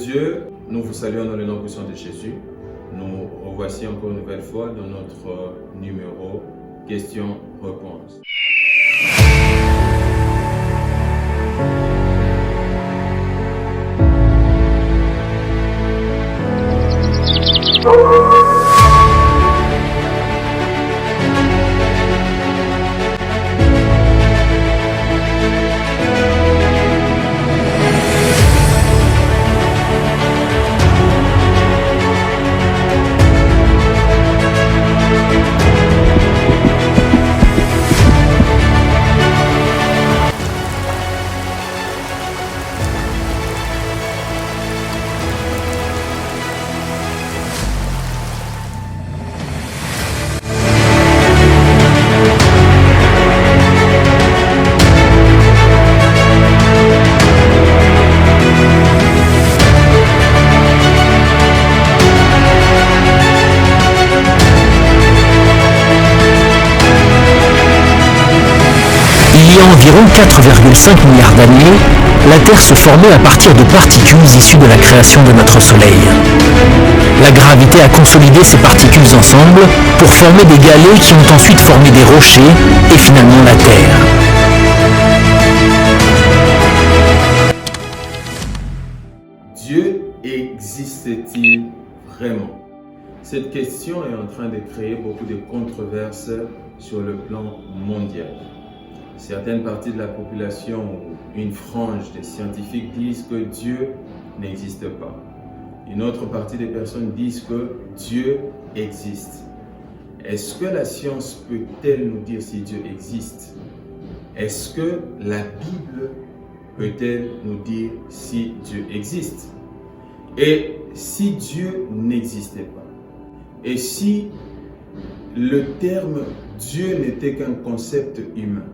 Dieu, nous vous saluons dans le nom puissant de Jésus. Nous revoici encore une nouvelle fois dans notre numéro questions-réponses. Il y a environ 4,5 milliards d'années, la Terre se formait à partir de particules issues de la création de notre Soleil. La gravité a consolidé ces particules ensemble pour former des galets qui ont ensuite formé des rochers et finalement la Terre. Dieu existe-t-il vraiment? Cette question est en train de créer beaucoup de controverses sur le plan mondial. Certaines parties de la population ou une frange des scientifiques disent que Dieu n'existe pas. Une autre partie des personnes disent que Dieu existe. Est-ce que la science peut-elle nous dire si Dieu existe? Est-ce que la Bible peut-elle nous dire si Dieu existe? Et si Dieu n'existait pas? Et si le terme Dieu n'était qu'un concept humain?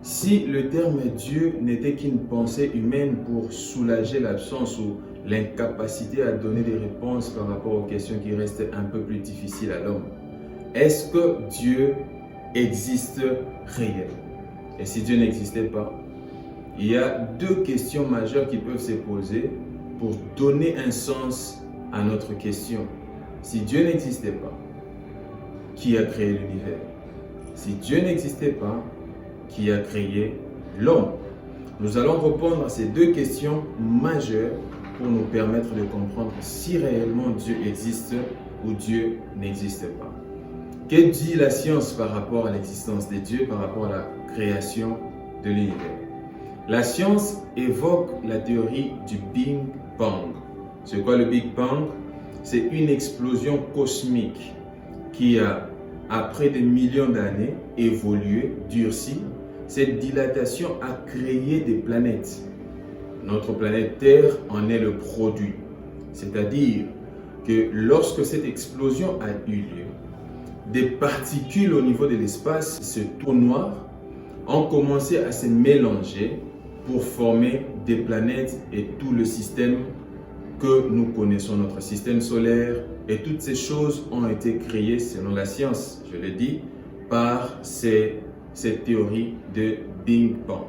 Si le terme Dieu n'était qu'une pensée humaine pour soulager l'absence ou l'incapacité à donner des réponses par rapport aux questions qui restent un peu plus difficiles à l'homme, est-ce que Dieu existe réellement? Et si Dieu n'existait pas, il y a deux questions majeures qui peuvent se poser pour donner un sens à notre question. Si Dieu n'existait pas, qui a créé l'univers? Si Dieu n'existait pas, qui a créé l'homme? Nous allons répondre à ces deux questions majeures pour nous permettre de comprendre si réellement Dieu existe ou Dieu n'existe pas. Que dit la science par rapport à l'existence de Dieu, par rapport à la création de l'univers? La science évoque la théorie du Big Bang. C'est quoi le Big Bang? C'est une explosion cosmique qui a, après des millions d'années, évolué, durci. Cette dilatation a créé des planètes. Notre planète Terre en est le produit. C'est-à-dire que lorsque cette explosion a eu lieu, des particules au niveau de l'espace, ce trou noir, ont commencé à se mélanger pour former des planètes et tout le système que nous connaissons, notre système solaire. Et toutes ces choses ont été créées, selon la science, je l'ai dit, par cette théorie de Big Bang.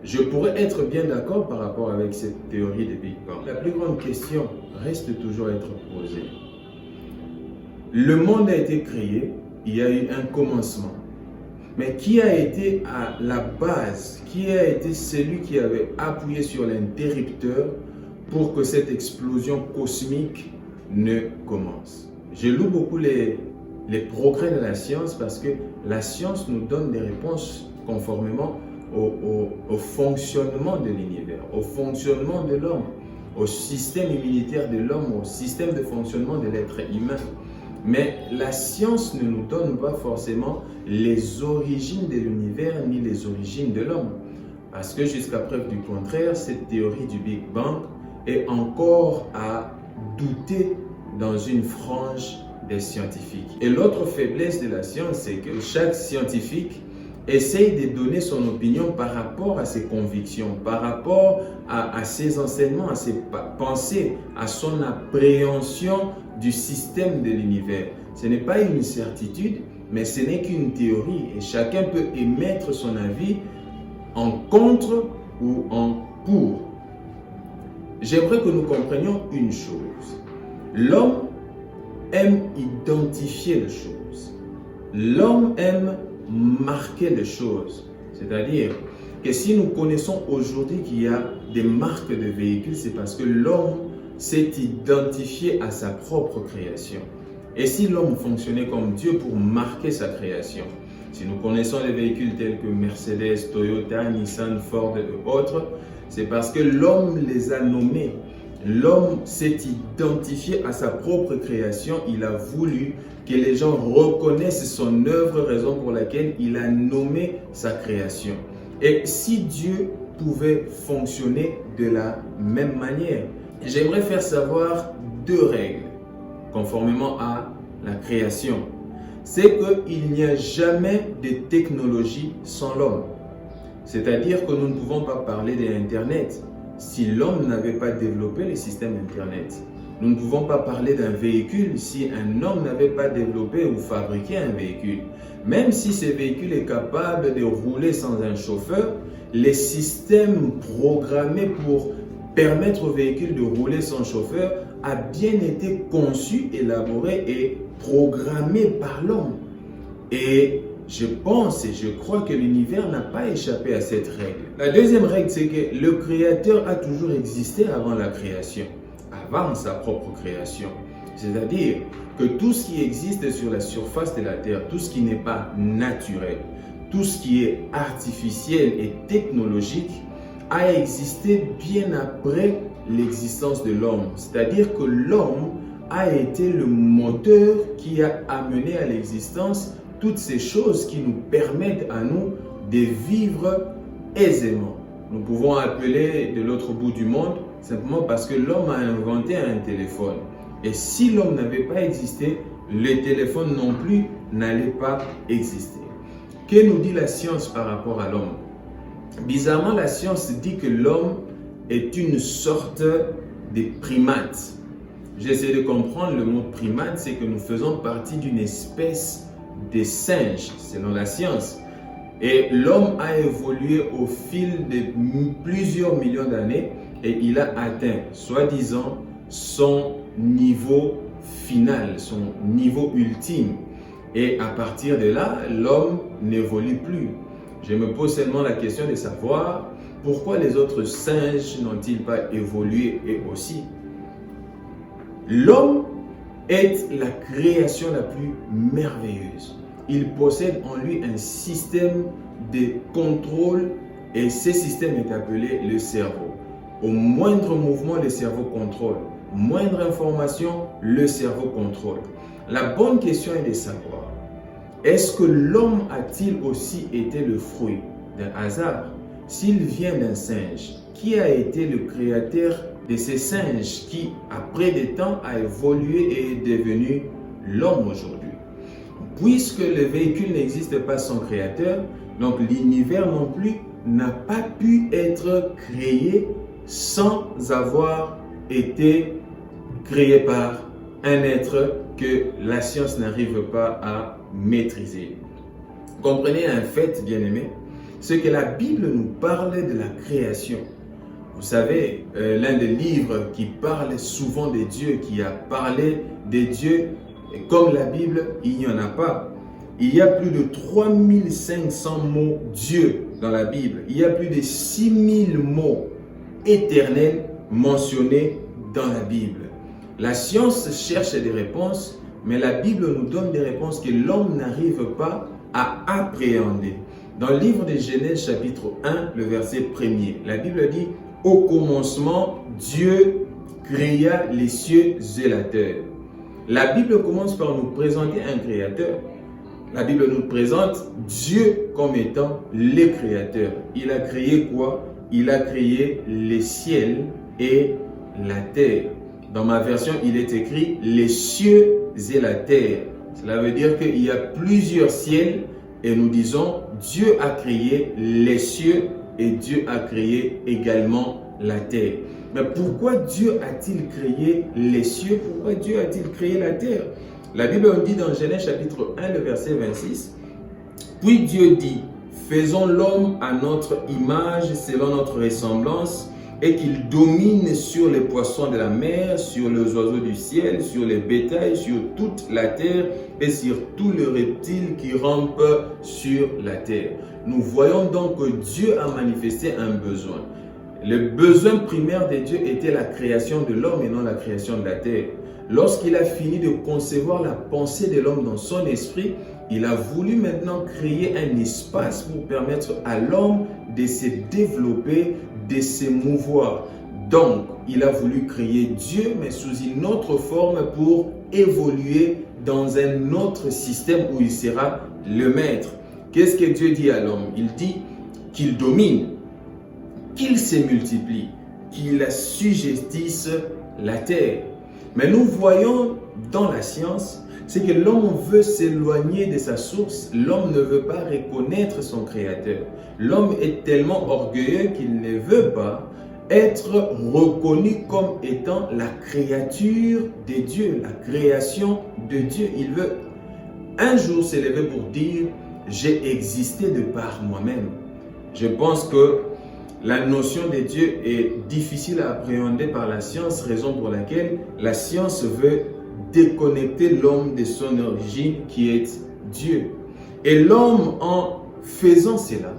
Je pourrais être bien d'accord par rapport avec cette théorie de Big Bang. La plus grande question reste toujours à être posée. Le monde a été créé, il y a eu un commencement. Mais qui a été à la base? Qui a été celui qui avait appuyé sur l'interrupteur pour que cette explosion cosmique ne commence? Je loue beaucoup les progrès de la science parce que la science nous donne des réponses conformément au fonctionnement de l'univers, au fonctionnement de l'homme, au système immunitaire de l'homme, au système de fonctionnement de l'être humain. Mais la science ne nous donne pas forcément les origines de l'univers ni les origines de l'homme. Parce que jusqu'à preuve du contraire, cette théorie du Big Bang est encore à douter dans une frange des scientifiques. Et l'autre faiblesse de la science, c'est que chaque scientifique essaye de donner son opinion par rapport à ses convictions, par rapport à ses enseignements, à ses pensées, à son appréhension du système de l'univers. Ce n'est pas une certitude, mais ce n'est qu'une théorie et chacun peut émettre son avis en contre ou en pour. j'aimerais que nous comprenions une chose. L'homme aime identifier les choses. L'homme aime marquer les choses. C'est-à-dire que si nous connaissons aujourd'hui qu'il y a des marques de véhicules, c'est parce que l'homme s'est identifié à sa propre création. Et si l'homme fonctionnait comme Dieu pour marquer sa création, si nous connaissons les véhicules tels que Mercedes, Toyota, Nissan, Ford et autres, c'est parce que l'homme les a nommés. L'homme s'est identifié à sa propre création. Il a voulu que les gens reconnaissent son œuvre, raison pour laquelle il a nommé sa création. Et si Dieu pouvait fonctionner de la même manière, j'aimerais faire savoir deux règles conformément à la création. C'est qu'il n'y a jamais de technologie sans l'homme. C'est-à-dire que nous ne pouvons pas parler d'Internet si l'homme n'avait pas développé le système Internet. Nous ne pouvons pas parler d'un véhicule si un homme n'avait pas développé ou fabriqué un véhicule. Même si ce véhicule est capable de rouler sans un chauffeur, les systèmes programmés pour permettre au véhicule de rouler sans chauffeur a bien été conçu, élaboré et programmé par l'homme. Et je pense et je crois que l'univers n'a pas échappé à cette règle. La deuxième règle, c'est que le Créateur a toujours existé avant la création, avant sa propre création. C'est-à-dire que tout ce qui existe sur la surface de la terre, tout ce qui n'est pas naturel, tout ce qui est artificiel et technologique, a existé bien après l'existence de l'homme. C'est-à-dire que l'homme a été le moteur qui a amené à l'existence toutes ces choses qui nous permettent à nous de vivre aisément. Nous pouvons appeler de l'autre bout du monde simplement parce que l'homme a inventé un téléphone. Et si l'homme n'avait pas existé, le téléphone non plus n'allait pas exister. Que nous dit la science par rapport à l'homme? Bizarrement, la science dit que l'homme est une sorte de primate. J'essaie de comprendre le mot primate, c'est que nous faisons partie d'une espèce de singes, selon la science. Et l'homme a évolué au fil de plusieurs millions d'années et il a atteint, soi-disant, son niveau final, son niveau ultime. Et à partir de là, l'homme n'évolue plus. Je me pose seulement la question de savoir pourquoi les autres singes n'ont-ils pas évolué eux aussi. L'homme est la création la plus merveilleuse. Il possède en lui un système de contrôle et ce système est appelé le cerveau. Au moindre mouvement, le cerveau contrôle. Moindre information, le cerveau contrôle. La bonne question est de savoir, est-ce que l'homme a-t-il aussi été le fruit d'un hasard? S'il vient d'un singe, qui a été le créateur de ces singes qui, après des temps, a évolué et est devenu l'homme aujourd'hui? Puisque le véhicule n'existe pas sans créateur, donc l'univers non plus n'a pas pu être créé sans avoir été créé par un être que la science n'arrive pas à maîtriser. Comprenez un fait, bien-aimé, c'est que la Bible nous parle de la création. Vous savez, l'un des livres qui parle souvent de Dieu, qui a parlé de Dieu, et comme la Bible, il n'y en a pas. Il y a plus de 3500 mots Dieu dans la Bible. Il y a plus de 6000 mots éternels mentionnés dans la Bible. La science cherche des réponses, mais la Bible nous donne des réponses que l'homme n'arrive pas à appréhender. Dans le livre de Genèse chapitre 1, le verset 1er, la Bible dit « Au commencement, Dieu créa les cieux et la terre ». La Bible commence par nous présenter un créateur. La Bible nous présente Dieu comme étant le créateur. Il a créé quoi? Il a créé les ciels et la terre. Dans ma version, il est écrit les cieux et la terre. Cela veut dire qu'il y a plusieurs ciels et nous disons Dieu a créé les cieux et Dieu a créé également la terre. Mais pourquoi Dieu a-t-il créé les cieux? Pourquoi Dieu a-t-il créé la terre? La Bible nous dit dans Genèse chapitre 1, le verset 26, « Puis Dieu dit, faisons l'homme à notre image, selon notre ressemblance, et qu'il domine sur les poissons de la mer, sur les oiseaux du ciel, sur les bétails, sur toute la terre et sur tous les reptiles qui rampent sur la terre. Nous voyons donc que Dieu a manifesté un besoin. Le besoin primaire de Dieu était la création de l'homme et non la création de la terre. Lorsqu'il a fini de concevoir la pensée de l'homme dans son esprit, il a voulu maintenant créer un espace pour permettre à l'homme de se développer, de se mouvoir. Donc, il a voulu créer Dieu, mais sous une autre forme pour évoluer dans un autre système où il sera le maître. Qu'est-ce que Dieu dit à l'homme? Il dit qu'il domine, qu'il se multiplie, qu'il assujettisse la terre. Mais nous voyons dans la science, c'est que l'homme veut s'éloigner de sa source. L'homme ne veut pas reconnaître son créateur. L'homme est tellement orgueilleux qu'il ne veut pas être reconnu comme étant la créature de Dieu, la création de Dieu. Il veut un jour s'élever pour dire « j'ai existé de par moi-même ». Je pense que la notion de Dieu est difficile à appréhender par la science, raison pour laquelle la science veut déconnecter l'homme de son origine qui est Dieu. Et l'homme, en faisant cela,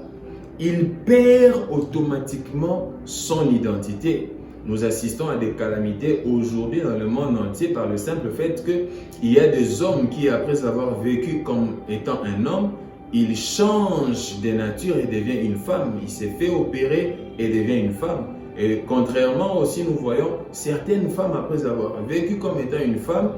il perd automatiquement son identité. Nous assistons à des calamités aujourd'hui dans le monde entier par le simple fait qu'il y a des hommes qui, après avoir vécu comme étant un homme, il change de nature et devient une femme. Il s'est fait opérer et devient une femme. Et contrairement aussi, nous voyons certaines femmes, après avoir vécu comme étant une femme,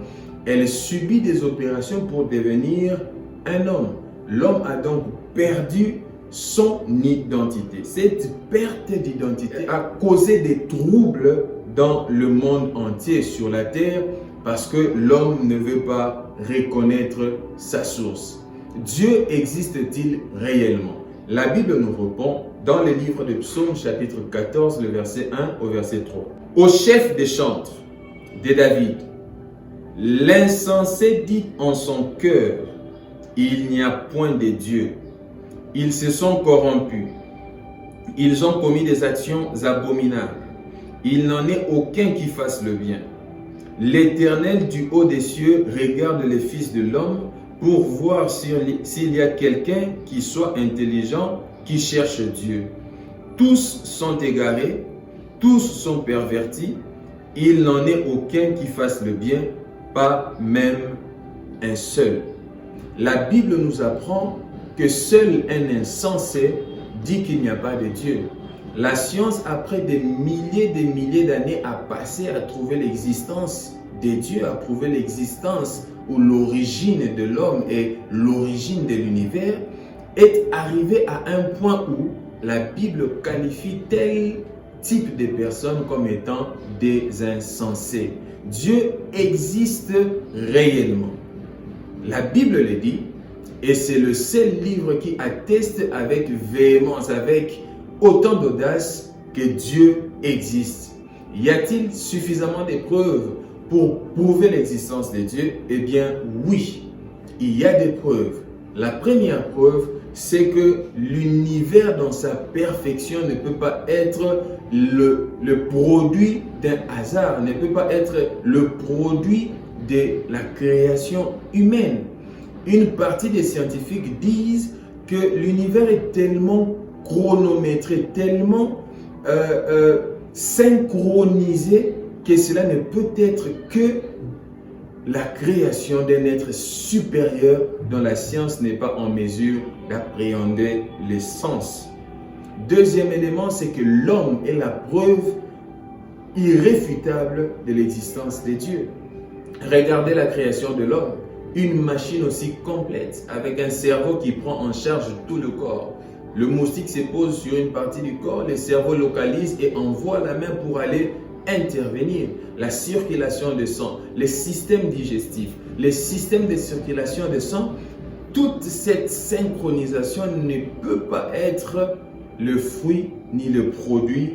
elles subissent des opérations pour devenir un homme. L'homme a donc perdu son identité. Cette perte d'identité a causé des troubles dans le monde entier sur la terre parce que l'homme ne veut pas reconnaître sa source. Dieu existe-t-il réellement? La Bible nous répond dans le livre de Psaume chapitre 14, le verset 1 au verset 3. Au chef des chantres de David, l'insensé dit en son cœur, il n'y a point de Dieu. Ils se sont corrompus. Ils ont commis des actions abominables. Il n'en est aucun qui fasse le bien. L'Éternel du haut des cieux regarde les fils de l'homme pour voir s'il y a quelqu'un qui soit intelligent, qui cherche Dieu. Tous sont égarés, tous sont pervertis, il n'en est aucun qui fasse le bien, pas même un seul. La Bible nous apprend que seul un insensé dit qu'il n'y a pas de Dieu. La science, après des milliers d'années, a passé à trouver l'existence de Dieu, à prouver l'existence ou l'origine de l'homme et l'origine de l'univers, est arrivé à un point où la Bible qualifie tel type de personnes comme étant des insensés. Dieu existe réellement. La Bible le dit, et c'est le seul livre qui atteste avec véhémence, avec autant d'audace que Dieu existe. Y a-t-il suffisamment de preuves pour prouver l'existence de Dieu? Eh bien oui, il y a des preuves. La première preuve, c'est que l'univers dans sa perfection ne peut pas être le produit d'un hasard, ne peut pas être le produit de la création humaine. Une partie des scientifiques disent que l'univers est tellement chronométré, tellement synchronisé que cela ne peut être que la création d'un être supérieur dont la science n'est pas en mesure d'appréhender les sens. Deuxième élément, c'est que l'homme est la preuve irréfutable de l'existence de Dieu. Regardez la création de l'homme, une machine aussi complète, avec un cerveau qui prend en charge tout le corps. Le moustique se pose sur une partie du corps, le cerveau localise et envoie la main pour aller intervenir. La circulation de sang, les systèmes digestifs, les systèmes de circulation de sang, toute cette synchronisation ne peut pas être le fruit ni le produit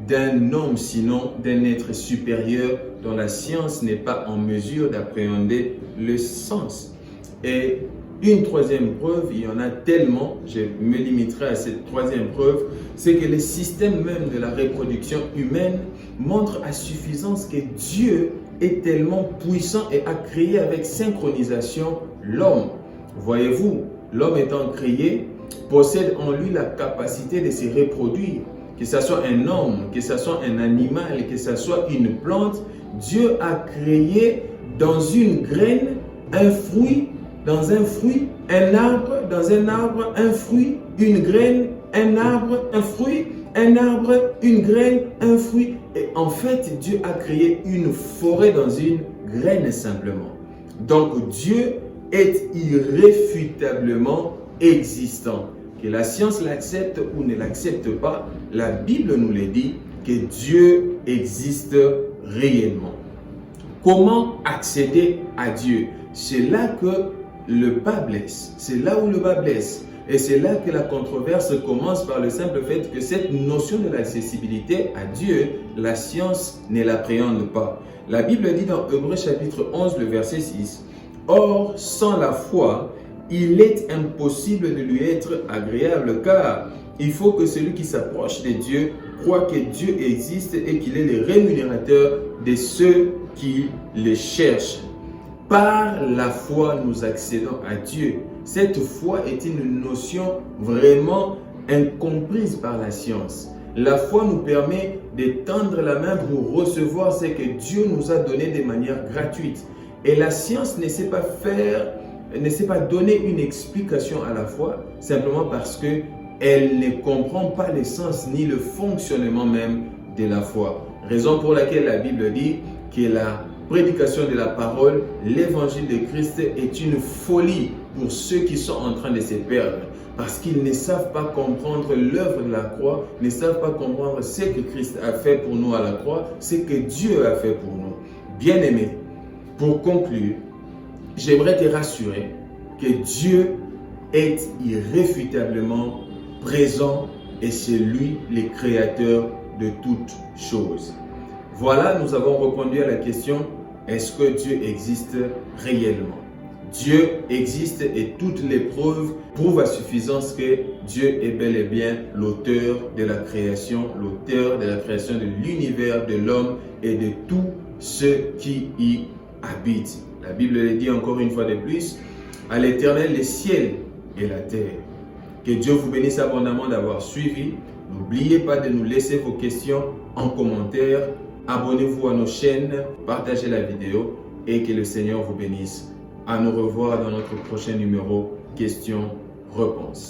d'un homme, sinon d'un être supérieur dont la science n'est pas en mesure d'appréhender le sens. Et Une troisième preuve, il y en a tellement, je me limiterai à cette troisième preuve, c'est que le système même de la reproduction humaine montre à suffisance que Dieu est tellement puissant et a créé avec synchronisation l'homme. Voyez-vous, l'homme étant créé, possède en lui la capacité de se reproduire. Que ce soit un homme, que ce soit un animal, que ce soit une plante, Dieu a créé dans une graine un fruit, dans un fruit, un arbre, dans un arbre, un fruit, une graine, un arbre, un fruit, un arbre, une graine, un fruit. Et en fait, Dieu a créé une forêt dans une graine simplement. Donc Dieu est irréfutablement existant. Que la science l'accepte ou ne l'accepte pas, la Bible nous le dit que Dieu existe réellement. Comment accéder à Dieu? C'est là que le bas blesse. C'est là où le bas blesse. Et c'est là que la controverse commence par le simple fait que cette notion de l'accessibilité à Dieu, la science ne l'appréhende pas. La Bible dit dans Hébreux chapitre 11, le verset 6, « Or, sans la foi, il est impossible de lui être agréable, car il faut que celui qui s'approche de Dieu croit que Dieu existe et qu'il est le rémunérateur de ceux qui le cherchent. » Par la foi, nous accédons à Dieu. Cette foi est une notion vraiment incomprise par la science. La foi nous permet de tendre la main pour recevoir ce que Dieu nous a donné de manière gratuite. Et la science ne sait pas donner une explication à la foi, simplement parce qu'elle ne comprend pas le sens ni le fonctionnement même de la foi. Raison pour laquelle la Bible dit que la prédication de la parole, l'évangile de Christ est une folie pour ceux qui sont en train de se perdre. Parce qu'ils ne savent pas comprendre l'œuvre de la croix, ne savent pas comprendre ce que Christ a fait pour nous à la croix, ce que Dieu a fait pour nous. Bien-aimés, pour conclure, j'aimerais te rassurer que Dieu est irréfutablement présent et c'est lui le créateur de toutes choses. Voilà, nous avons répondu à la question, est-ce que Dieu existe réellement? Dieu existe et toutes les preuves prouvent à suffisance que Dieu est bel et bien l'auteur de la création de l'univers, de l'homme et de tous ceux qui y habitent. La Bible le dit encore une fois de plus, à l'Éternel les ciels et la terre. Que Dieu vous bénisse abondamment d'avoir suivi. N'oubliez pas de nous laisser vos questions en commentaire. Abonnez-vous à nos chaînes, partagez la vidéo et que le Seigneur vous bénisse. À nous revoir dans notre prochain numéro Questions-Réponses.